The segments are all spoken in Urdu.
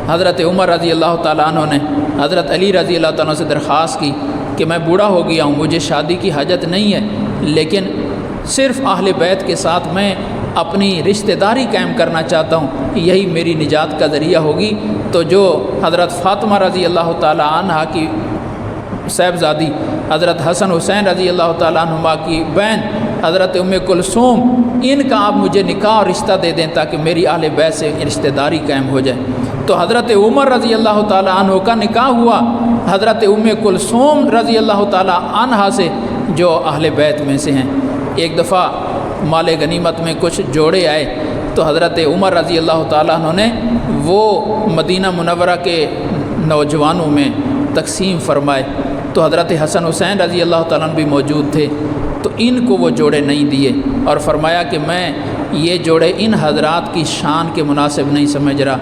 حضرت عمر رضی اللہ تعالیٰ عنہ نے حضرت علی رضی اللہ تعالیٰ عنہ سے درخواست کی کہ میں بوڑھا ہو گیا ہوں، مجھے شادی کی حاجت نہیں ہے، لیکن صرف اہل بیت کے ساتھ میں اپنی رشتہ داری قائم کرنا چاہتا ہوں، یہی میری نجات کا ذریعہ ہوگی۔ تو جو حضرت فاطمہ رضی اللہ تعالیٰ عنہ کی صاحبزادی حضرت حسن حسین رضی اللہ تعالیٰ عنہما کی بہن حضرت ام کلثوم، ان کا آپ مجھے نکاح اور رشتہ دے دیں تاکہ میری اہل بیت سے رشتہ داری قائم ہو جائے۔ تو حضرت عمر رضی اللہ تعالیٰ عنہ کا نکاح ہوا حضرت ام کلثوم رضی اللہ تعالیٰ عنہا سے جو اہل بیت میں سے ہیں۔ ایک دفعہ مال غنیمت میں کچھ جوڑے آئے تو حضرت عمر رضی اللہ تعالیٰ عنہ نے وہ مدینہ منورہ کے نوجوانوں میں تقسیم فرمائے، تو حضرت حسن حسین رضی اللہ تعالیٰ عنہ بھی موجود تھے، تو ان کو وہ جوڑے نہیں دیے اور فرمایا کہ میں یہ جوڑے ان حضرات کی شان کے مناسب نہیں سمجھ رہا،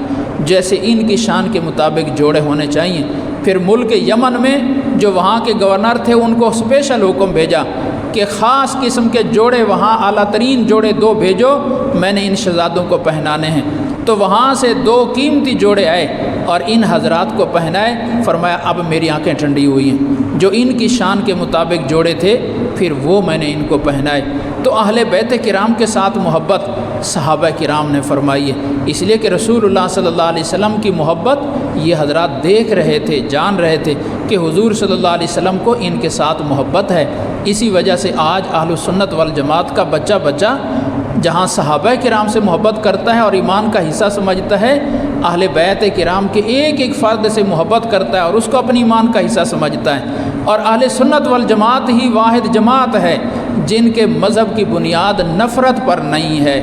جیسے ان کی شان کے مطابق جوڑے ہونے چاہیے۔ پھر ملک یمن میں جو وہاں کے گورنر تھے ان کو اسپیشل حکم بھیجا کہ خاص قسم کے جوڑے وہاں اعلیٰ ترین جوڑے 2 بھیجو، میں نے ان شہزادوں کو پہنانے ہیں۔ تو وہاں سے 2 قیمتی جوڑے آئے اور ان حضرات کو پہنائے، فرمایا اب میری آنکھیں ٹھنڈی ہوئی ہیں، جو ان کی شان کے مطابق جوڑے تھے پھر وہ میں نے ان کو پہنائے۔ تو اہل بیت کرام کے ساتھ محبت صحابہ کرام نے فرمائی ہے، اس لیے کہ رسول اللہ صلی اللہ علیہ وسلم کی محبت یہ حضرات دیکھ رہے تھے، جان رہے تھے کہ حضور صلی اللہ علیہ وسلم کو ان کے ساتھ محبت ہے۔ اسی وجہ سے آج اہل السنت والجماعت کا بچہ جہاں صحابہ کرام سے محبت کرتا ہے اور ایمان کا حصہ سمجھتا ہے، اہل بیت کرام کے ایک ایک فرد سے محبت کرتا ہے اور اس کو اپنی ایمان کا حصہ سمجھتا ہے۔ اور اہل سنت والجماعت ہی واحد جماعت ہے جن کے مذہب کی بنیاد نفرت پر نہیں ہے،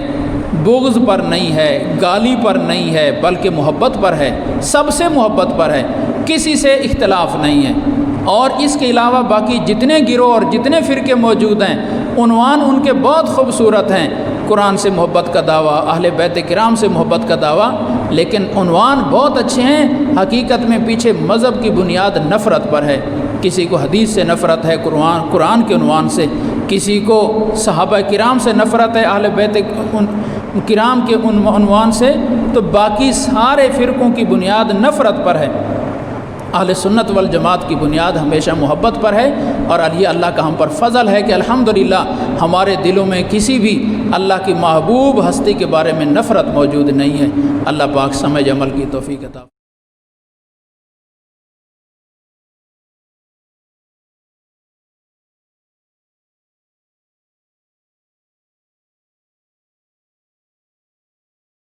بغض پر نہیں ہے، گالی پر نہیں ہے، بلکہ محبت پر ہے، سب سے محبت پر ہے، کسی سے اختلاف نہیں ہے۔ اور اس کے علاوہ باقی جتنے گروہ اور جتنے فرقے موجود ہیں عنوان ان کے بہت خوبصورت ہیں، قرآن سے محبت کا دعویٰ، اہل بیت کرام سے محبت کا دعویٰ، لیکن عنوان بہت اچھے ہیں، حقیقت میں پیچھے مذہب کی بنیاد نفرت پر ہے۔ کسی کو حدیث سے نفرت ہے قرآن کے عنوان سے، کسی کو صحابہ کرام سے نفرت ہے اہل بیت کرام کے عنوان سے، تو باقی سارے فرقوں کی بنیاد نفرت پر ہے۔ اہل سنت والجماعت کی بنیاد ہمیشہ محبت پر ہے، اور اللہ کا ہم پر فضل ہے کہ الحمدللہ ہمارے دلوں میں کسی بھی اللہ کی محبوب ہستی کے بارے میں نفرت موجود نہیں ہے۔ اللہ پاک سمجھ عمل کی توفیق عطا